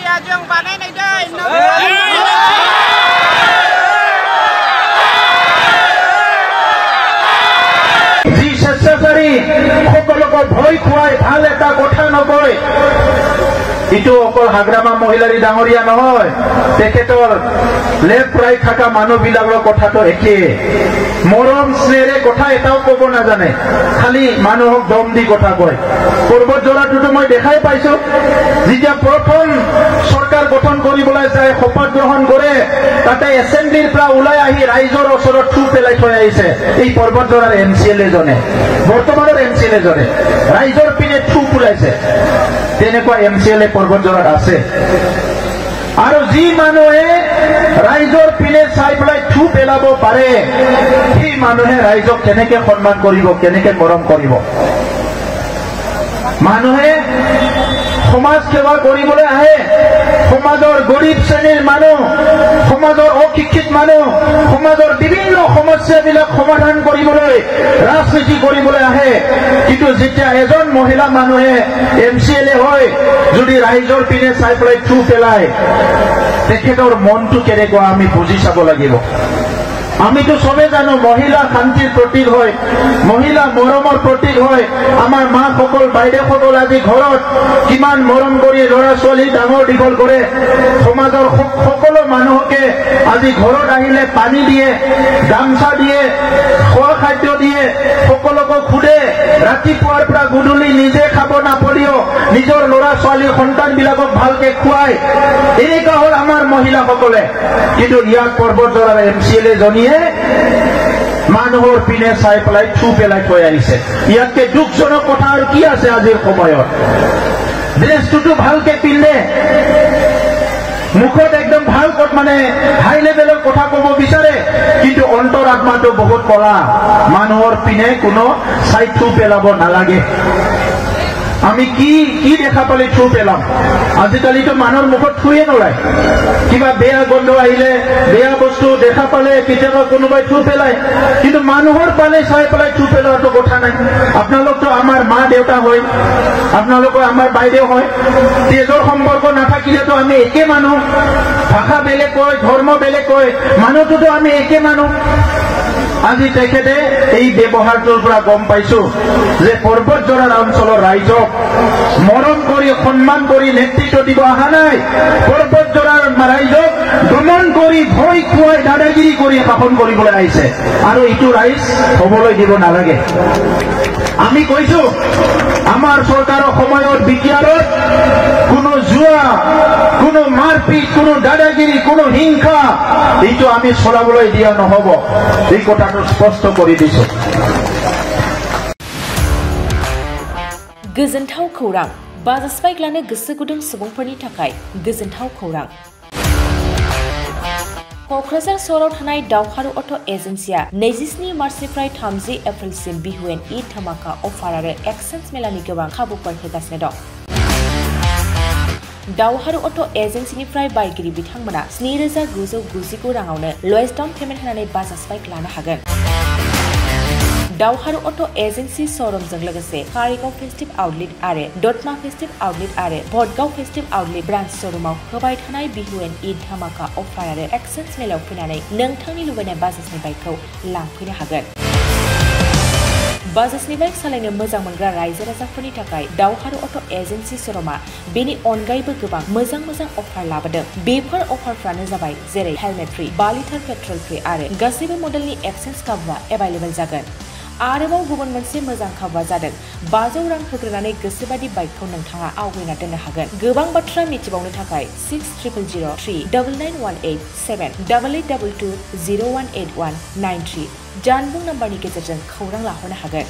Australia जों बानायनाय जाय जी स्वेच्छाचारी সকলক ভয় খুৱাই ভাল এটা কথা নকয় ইটো অকল হাগ্ৰামা মহিলাৰী ডাঙৰীয়া নহয় তেখেতৰ লেফ্ট ৰাইট থকা মানুহবিলাকৰ কথাটো একে মৰম স্নেহেৰে কথা এটাও ক'ব নাজানে খালি মানুহক দম দি কথা কয় পৰ্বত জোৰাটোতো মই দেখাই পাইছো যেতিয়া প্ৰথম চৰকাৰ গঠন কৰিবলৈ যায় শপত গ্ৰহণ কৰে তাতে এছেম্বলিৰ পৰা ওলাই আহি ৰাইজৰ ওচৰত থু পেলাই থৈ আহিছে এই পৰ্বত জোৰাৰ এমচিএলএ জনে বৰ্তমানৰ এমচিএলএ জনে ৰাইজৰ পিনে থু পুৰাইছে তেনেকুৱা এমচিএলএ পৰ্বত জোৰাত আছে আৰু যি মানুহে ৰাইজৰ পিনে চাই পেলাই থু পেলাব পাৰে সেই মানুহে ৰাইজক কেনেকে সন্মান কৰিব কেনেকে মৰম কৰিব মানুহে সমাজ সেৱা কৰিবলৈ আহে সমাজৰ গৰীব শ্ৰেণীৰ মানুহ সমাজৰ অশিক্ষিত মানুহ সমাজৰ বিভিন্ন সমস্যাবিলাক সমাধান কৰিবলৈ ৰাজনীতি কৰিবলৈ আহে কিন্তু যেতিয়া এজন মহিলা মানুহে এমচিএলএ হয় যদি ৰাইজৰ পিনে চাই পেলাই থু পেলায় তেখেতৰ মনটো কেনেকুৱা আমি বুজি চাব লাগিব আমিতো সবে জানো মহিলা শান্তিৰ প্ৰতীক হয় মহিলা মৰমৰ প্ৰতীক হয় আমাৰ মা সকল বাইদেউ সকল আজি ঘৰত কিমান মৰম কৰি ল'ৰা ছোৱালী ডাঙৰ দীঘল কৰে সমাজৰ সকলো মানুহকে আজি ঘৰত আহিলে পানী দিয়ে গামছা দিয়ে খোৱা খাদ্য দিয়ে সকলোকে খুদে ৰাতিপুৱাৰ পৰা গধূলি নিজে খাব নাপালেও নিজৰ ল'ৰা ছোৱালী সন্তানবিলাকক ভালকে খুৱায় এনেকুৱা হ'ল আমাৰ মহিলাসকলে কিন্তু ইয়াক পৰ্বত জোৰাৰ এমচিএলএ জনীয়ে মানুহৰ পিনে চাই পেলাই থু পেলাই থৈ আহিছে ইয়াতকে দুখজনক কথা আৰু কি আছে আজিৰ সময়ত ড্ৰেছটোতো ভালকে পিন্ধে মুখত একদম ভাল মানে হাই লেভেলৰ কথা ক'ব বিচাৰে কিন্তু অন্তৰ আত্মাটো বহুত কলা মানুহৰ পিনে কোনো চাই থু পেলাব নালাগে আমি কি দেখা পালে থু পেলাম আজিকালিতো মানুহৰ মুখত থুয়ে নোলায় কিবা বেয়া গন্ধ আহিলে বেয়া বস্তু দেখা পালে কেতিয়াবা কোনোবাই থু পেলায় কিন্তু মানুহৰ পালে চাই পেলাই থু পেলোৱাটো কথা নাই আপোনালোকতো আমাৰ মা দেউতা হয় আপোনালোকৰ আমাৰ বাইদেউ হয় তেজৰ সম্পৰ্ক নাথাকিলেতো আমি একে মানুহ ভাষা বেলেগ কয় ধৰ্ম বেলেগ কয় মানুহটোতো আমি একে মানুহ আজি তেখেতে এই ব্যৱহাৰটোৰ পৰা গম পাইছো যে পৰ্বত জোৰাৰ অঞ্চলৰ ৰাইজক মৰম কৰি সন্মান কৰি নেতৃত্ব দিব অহা নাই পৰ্বত জোৰাৰ ৰাইজক দমন কৰি ভয় খুৱাই দাদাগিৰি কৰি শাসন কৰিবলৈ আহিছে আৰু এইটো ৰাইজ হবলৈ দিব নালাগে আমি কৈছো আমাৰ চৰকাৰৰ সময়ত বিটিআৰত কোনো জুৱা কোনো মাৰপিট কোনো দাদাগিৰি কোনো হিংসা এইটো আমি চলাবলৈ দিয়া নহব এই কথাটো স্পষ্ট কৰি দিছো गोजोनथाव खौरां बाजास्पाइक लानो गोसो गुदुं सुबुंफोरनि थाखाय गोजोनथाव खौरां क'क्राझार सहराव थानाय दावहारु अट' एजेन्सिया 27 मार्चनिफ्राय 30 एप्रिलसिम बिहुएन ईद धामाका अफार आरो एक्सचेन्ज मेलानि गोबां खाबुफोर होगासिनो दं दावहारु अट' एजेन्सिनिफ्राय बायगिरि बिथांमोना 7,999 राङावनो लवेस्ट डाउन पेमेन्ट होनानै बाजास्पाइक लानो हागोन दावहारु अट' एजेन्सि श'रुमजों लोगोसे कारिगाव फेस्टिव आउटलेट आरो दतमा फेस्टिव आउटलेट आरो भटगाव फेस्टिव आउटलेट ब्रान्च श'रुमाव होबाय थानाय बिहुएन ईद धामाका अफार आरो एक्सचेन्ज मेलाव फैनानै नोंथांनि लुबैनाय बाजाजनि बाइकखौ लांफैनो हागोन बाजाजनि बाइक सालायनो मोजां मोनग्रा रायजो राजाफोरनि थाखाय दावहारु अट' एजेन्सि श'रुमा बेनि अनगायैबो गोबां मोजां अफार लाबोदों बेफोर अफारफ्रानो जाबाय जेरै हेलमेट फ्रि 5 लिटार पेट्रल फ्रि आरो गासैबो मडेलनि एक्सचेन्ज खाबुआ एभेलेबल जागोन आरोबाव गुबुन मोनसे मोजां खाबुआ जादों 500 रां होग्रोनानै गोसोबादि बाइकखौ नोंथाङा आवगायना दोननो हागोन गोबां बाथ्रा मिथिबावनो थाखाय 60000399878822018193 जानबुं नाम्बारनि गेजेरजों खौरां लाहरनो हागोन